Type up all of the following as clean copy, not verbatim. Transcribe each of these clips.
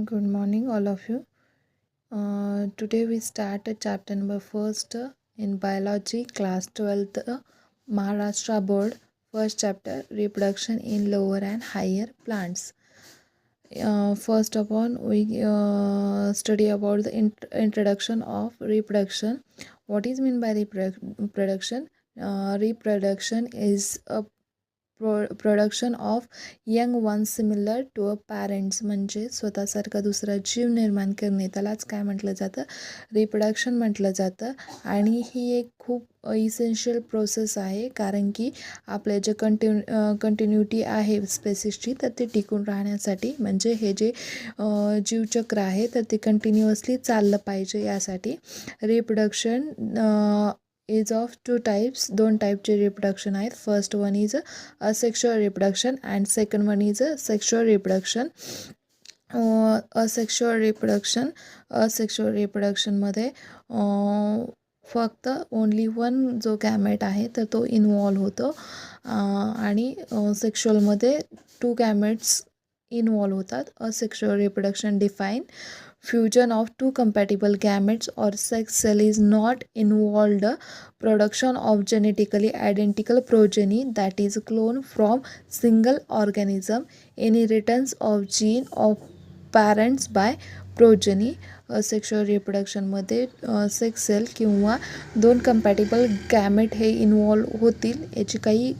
Good morning, all of you. Today we start chapter number first in biology, class 12th, Maharashtra board. First chapter, reproduction in lower and higher plants. First upon, we study about the introduction of reproduction. What is mean by reproduction? Reproduction is a production of young one similar to a parents, म्हणजे स्वतःसारखा दुसरा जीव निर्माण करणे, त्यालाच काय म्हटलं जातं, रिप्रोडक्शन म्हटलं जातं. आणि ही एक खूप इसेन्शियल प्रोसेस आहे, कारण की आपले जे कंटिन्युटी आहे स्पेसिसची, तर ते टिकून राहण्यासाठी, म्हणजे हे जे जीवचक्र आहे तर ते कंटिन्युअसली चाललं पाहिजे, यासाठी reproduction is of two types. दोन टाईपचे रिप्रोडक्शन आहेत. First one is asexual reproduction and second one is sexual reproduction. Asexual रिप्रोडक्शनमध्ये फक्त ओनली वन जो गॅमेट आहे तर तो इन्वॉल्व होतो, आणि सेक्शुअलमध्ये टू गॅमेट्स इन्वॉल्व होतात. Asexual reproduction define fusion of two compatible gametes or sex cell is not involved production of genetically identical progeny that is cloned from single organism, inheritance of gene of parents by progeny. Sexual रिप्रोडक्शनमध्ये sex cell किंवा दोन compatible gamete हे involve होतील, याची काही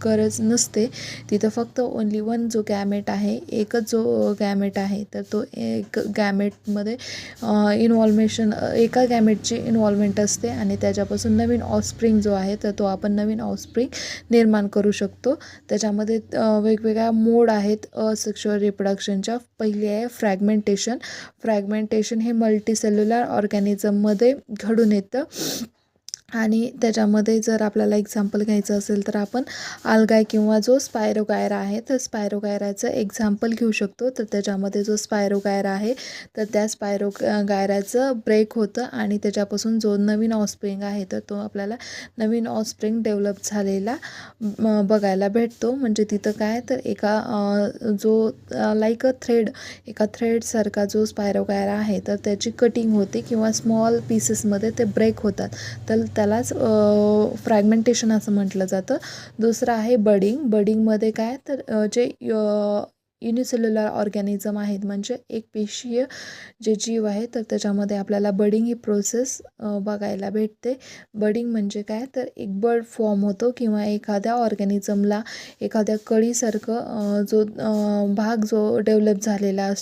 गरज नसते. तिथं फक्त ओनली वन जो गॅमेट आहे, एकच जो गॅमेट आहे, तर तो एक गॅमेटमध्ये एका गॅमेटची इन्व्हॉल्वमेंट असते, आणि त्याच्यापासून नवीन ऑफस्प्रिंग जो आहे तर तो आपण नवीन ऑफस्प्रिंग निर्माण करू शकतो. त्याच्यामध्ये वेगवेगळ्या मोड आहेत असेक्शुअल रिप्रोडक्शनच्या. पहिली आहे फ्रॅगमेंटेशन हे मल्टीसेल्युलर ऑर्गॅनिझममध्ये घडून येतं, आणि त्याच्यामध्ये जर आपल्याला एक्झाम्पल घ्यायचं असेल तर आपण आल्गाय किंवा जो स्पायरोगायरा आहे तर स्पायरोगायराचं एक्झाम्पल घेऊ शकतो. तर त्याच्यामध्ये जो स्पायरोगायरा आहे तर त्या स्पायरोगायराचं ब्रेक होतं, आणि त्याच्यापासून जो नवीन ऑफस्प्रिंग आहे तर तो आपल्याला नवीन ऑफस्प्रिंग डेव्हलप झालेला बघायला भेटतो. म्हणजे तिथं काय तर जो लाईक एका थ्रेडसारखा जो स्पायरोगायरा आहे तर त्याची कटिंग होते किंवा स्मॉल पीसेसमध्ये ते ब्रेक होतात, तर त्यालाच फ्रॅगमेंटेशन असं म्हटलं जातं. दुसरं आहे बडिंगमध्ये काय तर जे युनिसेल्युलर ऑर्गॅनिझम आहेत, म्हणजे एक पेशीय जे जीव आहे तर त्याच्यामध्ये आपल्याला बडिंग ही प्रोसेस बघायला भेटते. बडिंग म्हणजे काय तर एक बर्ड फॉर्म होतो, किंवा एखाद्या ऑर्गॅनिझमला एखाद्या कळीसारखं जो भाग जो डेव्हलप झालेला असतो